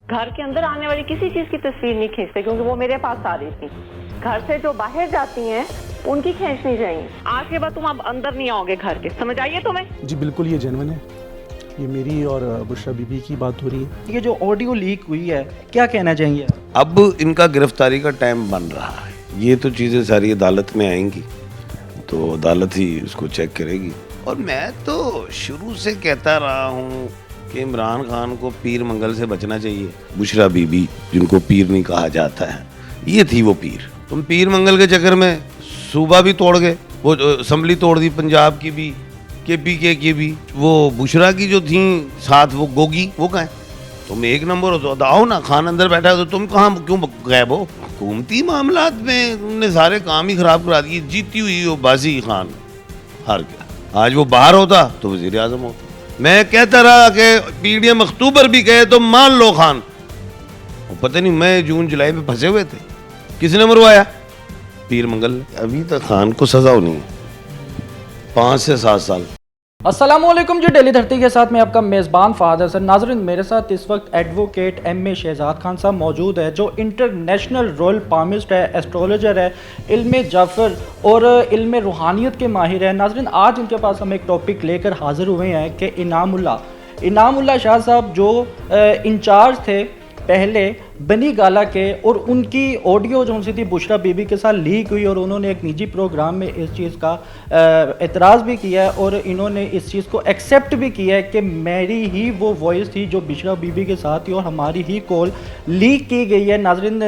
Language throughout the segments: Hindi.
घर के अंदर आने वाली किसी चीज की तस्वीर नहीं खींचते क्योंकि वो मेरे पास आ रही थी। घर से जो बाहर जाती हैं उनकी खींचनी चाहिए। आज के बाद तुम अब अंदर नहीं आओगे घर के, समझ आइए तुम्हें? जी बिल्कुल, ये जेन्युइन है। ये मेरी और बुशरा बीबी की बात हो रही है। ये जो ऑडियो लीक हुई है, क्या कहना चाहेंगे आप? अब इनका गिरफ्तारी का टाइम बन रहा है। ये तो चीज़ें सारी अदालत में आएंगी तो अदालत ही उसको चेक करेगी। और मैं तो शुरू से कहता रहा हूँ कि इमरान खान को पीर मंगल से बचना चाहिए। बुशरा बीबी जिनको पीर नहीं कहा जाता है, ये थी वो पीर। तुम पीर मंगल के चक्कर में सूबा भी तोड़ गए, वो असम्बली तोड़ दी पंजाब की भी, KPK की भी। वो बुशरा की जो थी साथ वो गोगी, वो कहाँ है? तुम एक नंबर हो तो आओ ना, खान अंदर बैठा है तो तुम कहाँ क्यों गायब हो? हुकूमती मामलात में तुमने सारे काम ही खराब करा दिए। जीती हुई हो बाजी खान हार गया। आज वो बाहर होता तो वजीर आजम होता। मैं कहता रहा कि PDM अक्टूबर भी कहे तो मान लो खान। पता नहीं मैं जून जुलाई में फंसे हुए थे, किसने मरवाया? पीर मंगल। अभी तक खान को सजा होनी है 5 से 7 साल। अस्सलामुअलैकुम जी, डेली धरती के साथ मैं आपका मेज़बान फ़ाद हसन। नाज़रीन, मेरे साथ इस वक्त एडवोकेट MA शहजाद खान साहब मौजूद है, जो इंटरनेशनल रोयल पामिस्ट है, एस्ट्रोलॉजर है, इल्म जाफ़र और इल्म रूहानियत के माहिर है। नाज़रीन, आज इनके पास हम एक टॉपिक लेकर हाज़िर हुए हैं कि इनामुल्लाह शाह साहब जो इंचार्ज थे पहले बनी गाला के, और उनकी ऑडियो जो उनसे थी बुशरा बीबी के साथ लीक हुई और उन्होंने एक निजी प्रोग्राम में इस चीज़ का एतराज़ भी किया है और इन्होंने इस चीज़ को एक्सेप्ट भी किया है कि मेरी ही वो वॉइस थी जो बुशरा बीबी के साथ थी और हमारी ही कॉल लीक की गई है। नाज़रीन,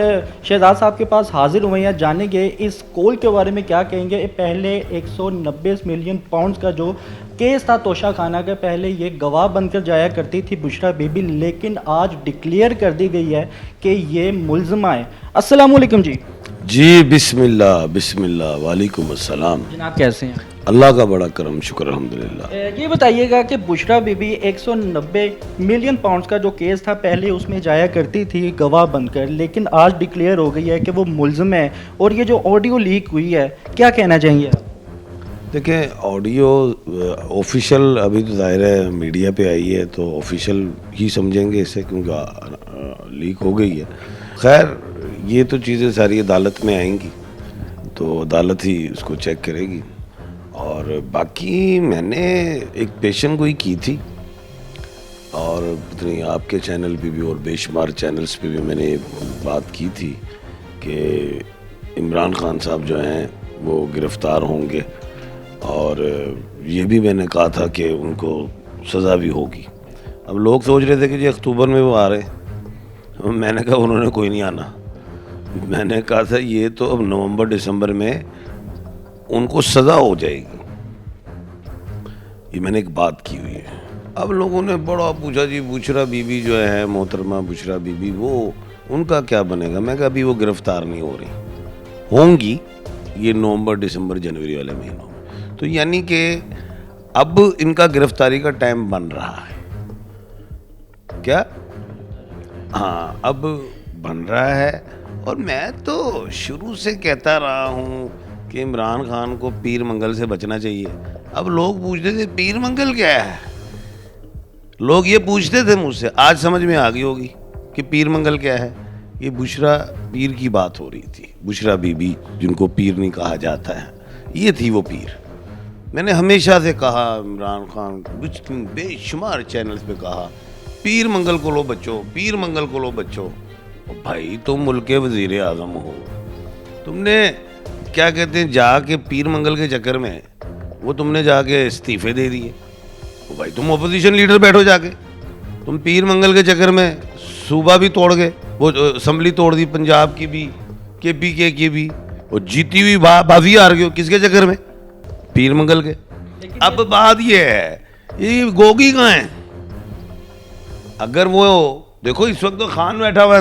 शहजाद साहब के पास हाजिर हुए हैं, जानेंगे इस कॉल के बारे में क्या कहेंगे। पहले 190 मिलियन पाउंड्स का जो केस था तोशा खाना के, पहले ये गवाह बनकर जाया करती थी बुशरा बीबी, लेकिन आज डिक्लेयर कर दी गई है कि ये मुल्ज़मा है। अस्सलाम वालेकुम जी। जी बिस्मिल्लाह बिस्मिल्लाह, वालेकुम अस्सलाम। जनाब कैसे हैं? अल्लाह का बड़ा करम, शुक्र अल्हम्दुलिल्लाह। ये बताइएगा कि बुशरा बीबी 190 मिलियन पाउंड्स का जो केस था पहले उसमें जाया करती थी गवाह बनकर, लेकिन आज डिक्लेयर हो गई है कि वो मुल्ज़म है, और ये जो ऑडियो लीक हुई है, क्या कहना चाहेंगे आप? देखिए, ऑडियो ऑफिशियल अभी तो ज़ाहिर है मीडिया पे आई है तो ऑफिशियल ही समझेंगे इसे, क्योंकि लीक हो गई है। खैर, ये तो चीज़ें सारी अदालत में आएंगी तो अदालत ही उसको चेक करेगी। और बाकी मैंने एक पेशन गोई की थी और पत्नी आपके चैनल पे भी और बेशुमार चैनल्स पे भी मैंने बात की थी कि इमरान खान साहब जो हैं वो गिरफ़्तार होंगे, और ये भी मैंने कहा था कि उनको सज़ा भी होगी। अब लोग सोच रहे थे कि जी अक्टूबर में वो आ रहे, मैंने कहा उन्होंने कोई नहीं आना। मैंने कहा था ये तो अब नवंबर दिसंबर में उनको सज़ा हो जाएगी। ये मैंने एक बात की हुई है। अब लोगों ने बड़ा पूछा जी बुशरा बीबी जो है, मोहतरमा बुशरा बीबी, वो उनका क्या बनेगा? मैं कहा अभी वो गिरफ़्तार नहीं हो रही, होंगी ये नवंबर दिसंबर जनवरी वाले महीनों में। तो यानी कि अब इनका गिरफ्तारी का टाइम बन रहा है। क्या? हाँ, अब बन रहा है। और मैं तो शुरू से कहता रहा हूँ कि इमरान खान को पीर मंगल से बचना चाहिए। अब लोग पूछते थे पीर मंगल क्या है, लोग ये पूछते थे मुझसे, आज समझ में आ गई होगी कि पीर मंगल क्या है। ये बुशरा पीर की बात हो रही थी। बुशरा बीबी जिनको पीर नहीं कहा जाता है, ये थी वो पीर। मैंने हमेशा से कहा, इमरान खान बेशुमार चैनल्स पे कहा, पीर मंगल को लो बच्चों, पीर मंगल को लो बच्चों। भाई तुम मुल्क के वजीर आज़म हो, तुमने क्या कहते हैं जाके पीर मंगल के चक्कर में वो तुमने जाके इस्तीफे दे दिए। भाई तुम अपोजिशन लीडर बैठो जाके, तुम पीर मंगल के चक्कर में सूबा भी तोड़ गए, वो असम्बली तोड़ दी पंजाब की भी, KPK की भी, वो जीती हुई बाजी हार गए। किसके चक्कर में? पीर मंगल के। अब बात ये है, ये गोगी कहाँ है? अगर वो देखो इस वक्त तो खान बैठा हुआ है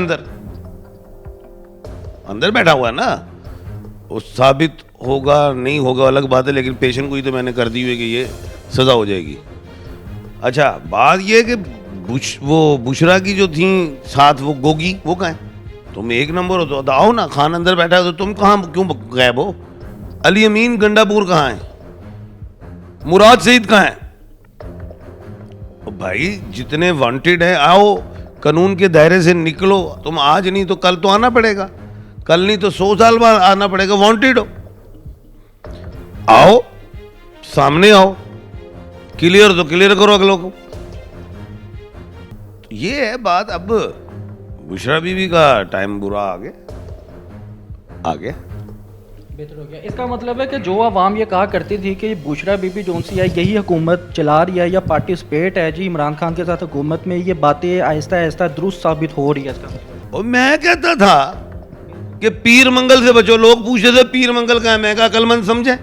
अंदर बैठा हुआ है ना, वो साबित होगा नहीं होगा अलग बात है, लेकिन पेशन को ही तो मैंने कर दी हुई कि ये सजा हो जाएगी। अच्छा, बात ये है कि वो बुशरा की जो थी साथ वो गोगी, वो कहाँ है? तुम एक नंबर हो तो आओ ना, खान अंदर बैठा है तो तुम कहाँ क्यों गायब हो? अली अमीन गंडापुर कहाँ है? मुराद सईद कहाँ है? भाई जितने वांटेड हैं आओ, कानून के दायरे से निकलो। तुम आज नहीं तो कल तो आना पड़ेगा, कल नहीं तो 100 साल बाद आना पड़ेगा। वांटेड हो, आओ, सामने आओ, क्लियर तो क्लियर करो अगलों को। ये है बात। अब बुशरा बीबी का टाइम बुरा आ गया। बेहतर हो गया। इसका मतलब है कि जो आवाम ये कहा करती थी कि बुशरा बीबी जोन सी है यही हुकूमत चला रही है या पार्टिसिपेट है जी इमरान खान के साथ हुकूमत में, ये बातें आहिस्ता आहिस्ता दुरुस्त साबित हो रही है इसका। और मैं कहता था कि पीर मंगल से बचो। लोग पूछते थे पीर मंगल का है, मैं कहा अकलमंद समझे।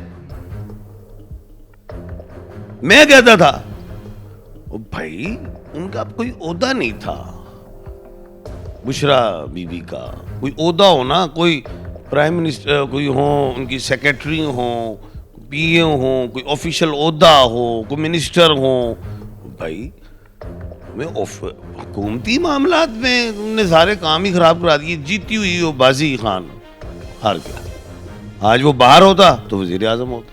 मैं कहता था ओ भाई उनका कोई ओहदा नहीं था, बुशरा बीबी का कोई ओहदा हो ना, कोई प्राइम मिनिस्टर कोई हो, उनकी सेक्रेटरी हो, पीए हो, कोई ऑफिशियल ओहदा हो, कोई मिनिस्टर हो। भाई मैं हुकूमती मामलात में उन्होंने सारे काम ही खराब करा दिए। जीती हुई वो बाजी खान हार गया। आज वो बाहर होता तो वजीर आजम होता।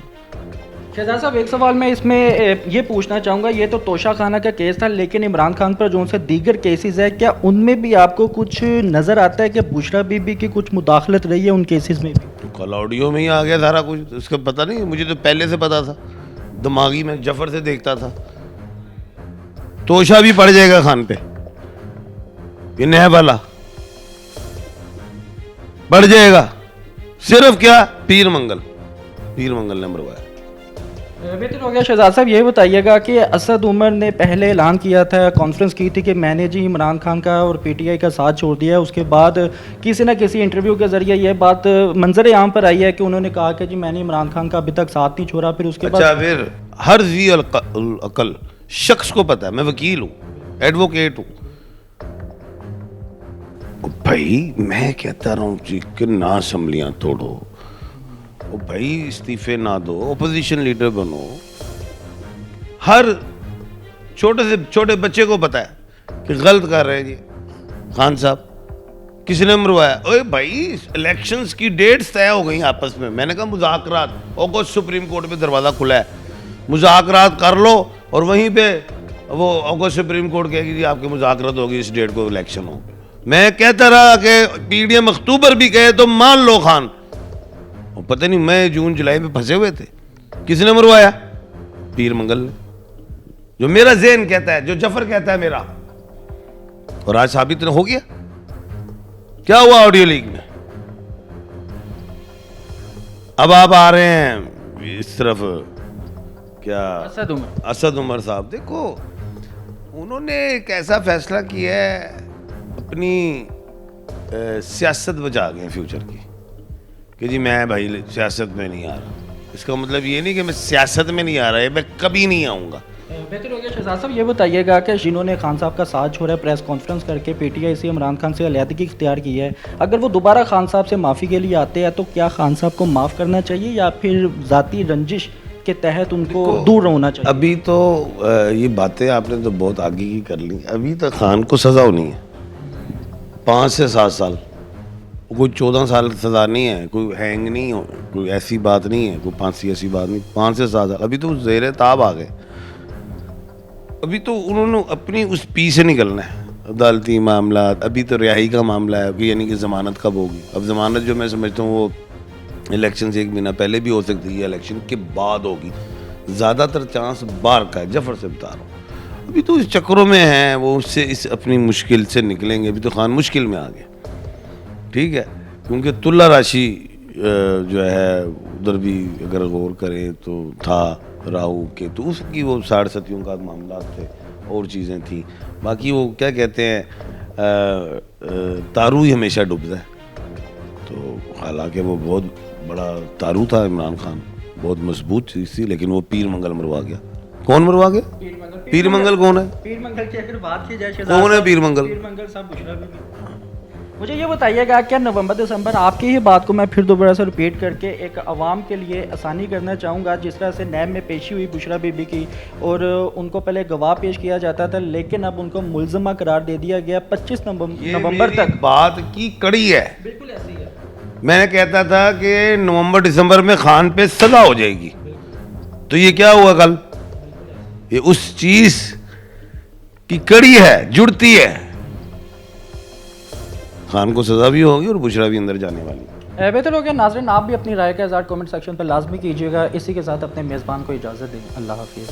शहजाद साहब एक सवाल मैं इसमें ये पूछना चाहूँगा, ये तो तोशा खाना का केस था, लेकिन इमरान खान पर जो से दीगर केसेस है, क्या उनमें भी आपको कुछ नज़र आता है कि बुशरा बीबी की कुछ मुदाखलत रही है उन केसेस में भी? तो कल ऑडियो में ही आ गया सारा कुछ, तो उसका पता नहीं, मुझे तो पहले से पता था, दिमागी में जफर से देखता था। तोशा भी पड़ जाएगा खान पे, ये नया वाला बढ़ जाएगा। सिर्फ क्या पीर मंगल ने मरवाया। बेहतर हो गया। शहजाद साहब ये बताइएगा कि असद उमर ने पहले ऐलान किया था, कॉन्फ्रेंस की थी कि मैंने जी इमरान खान का और पीटीआई का साथ छोड़ दिया है। उसके बाद किसी न किसी इंटरव्यू के जरिए ये बात मंजर आम पर आई है कि उन्होंने कहा कि जी मैंने इमरान खान का अभी तक साथ नहीं छोड़ा। फिर उसके बाद फिर हर जी अकल शख्स को पता है, मैं वकील हूँ, एडवोकेट हूँ। भाई मैं कहता रहा हूँ जी कि ना असम्बलियाँ तोड़ो, भाई इस्तीफे ना दो, ओपोजिशन लीडर बनो। हर छोटे से छोटे बच्चे को पता है कि गलत कर रहे हैं जी खान साहब, किसने मरवाया। ओए भाई इलेक्शंस की डेट्स तय हो गई आपस में। मैंने कहा मुज़ाकरात, अगस्त सुप्रीम कोर्ट में दरवाज़ा खुला है, मुज़ाकरात कर लो। और वहीं पे वो अगस्त सुप्रीम कोर्ट कहेगी जी आपकी मुज़ाकरात होगी, इस डेट को इलेक्शन हो। मैं कहता रहा कि पीडीएम अक्टूबर भी कहे तो मान लो खान। और पता नहीं मई जून जुलाई में फंसे हुए थे। किसने मरवाया? पीर मंगल ने, जो मेरा ज़हन कहता है, जो जफर कहता है मेरा। और आज साबित हो गया। क्या हुआ ऑडियो लीक में? अब आप आ रहे हैं इस तरफ, क्या असद उमर साहब। देखो उन्होंने एक ऐसा फैसला किया है, अपनी सियासत बचा गए फ्यूचर की, कि जी मैं भाई सियासत में नहीं आ रहा। इसका मतलब ये नहीं कि मैं सियासत में नहीं आ रहा है, मैं कभी नहीं आऊँगा। बेहतर हो गया। शहजाद साहब ये बताइएगा कि जिन्होंने खान साहब का साथ छोड़ा, प्रेस कॉन्फ्रेंस करके पीटीआई से इमरान खान से अलहदगी इख्तियार की है, अगर वो दोबारा खान साहब से माफ़ी के लिए आते हैं तो क्या खान साहब को माफ़ करना चाहिए या फिर ज़ाती रंजिश के तहत उनको दूर होना चाहिए? अभी तो ये बातें आपने तो बहुत आगे की कर ली। अभी तक खान को सज़ा होनी है 5 से 7 साल। कोई 14 साल सज़ा नहीं है, कोई हैंग नहीं हो, कोई ऐसी बात नहीं है, कोई फांसी ऐसी बात नहीं। 5 से 7 साल। अभी तो ज़ेर ताब आ गए। अभी तो उन्होंने अपनी उस पी से निकलना है, अदालती मामला। अभी तो रिहाई का मामला है कि यानी कि ज़मानत कब होगी। अब ज़मानत जो मैं समझता हूँ वो इलेक्शन से 1 महीना पहले भी हो सकती है, इलेक्शन के बाद होगी। ज़्यादातर चांस बार का है, जफर से बता रहा हूँ। अभी तो इस चक्रों में हैं, वो उससे इस अपनी मुश्किल से निकलेंगे। अभी तो खान मुश्किल में आ गए, ठीक है, क्योंकि तुल्ला राशि जो है उधर भी अगर गौर करें तो था राहु के, तो उसकी वो 7.5 का मामला थे और चीज़ें थी। बाकी वो क्या कहते हैं, तारू ही हमेशा डूबता है। तो हालांकि वो बहुत बड़ा तारू था इमरान खान, बहुत मजबूत चीज़ थी, लेकिन वो पीर मंगल मरवा गया। कौन मरवा गया? पीर मंगल कौन है? पीर मंगल की अगर बात की जाए, कौन है पीर मंगल? पीर मंगल साहब बुशरा बीबी। मुझे ये बताइएगा, क्या नवंबर दिसंबर, आपकी ही बात को मैं फिर दोबारा से रिपीट करके एक आवाम के लिए आसानी करना चाहूँगा, जिस तरह से नैब में पेशी हुई बुशरा बीबी की और उनको पहले गवाह पेश किया जाता था, लेकिन अब उनको मुलजमा करार दे दिया गया 25 नवंबर तक। बात की कड़ी है, बिल्कुल ऐसी है। मैं कहता था कि नवंबर दिसंबर में खान पे सजा हो जाएगी, तो ये क्या हुआ कल? ये उस चीज की कड़ी है, जुड़ती है खान को सज़ा भी होगी और बुशरा भी अंदर जाने वाली है। बेहतर हो गया नाज़रीन, आप भी अपनी राय का इज़हार कमेंट सेक्शन पर लाजमी कीजिएगा। इसी के साथ अपने मेज़बान को इजाज़त दें। अल्लाह हाफिज़।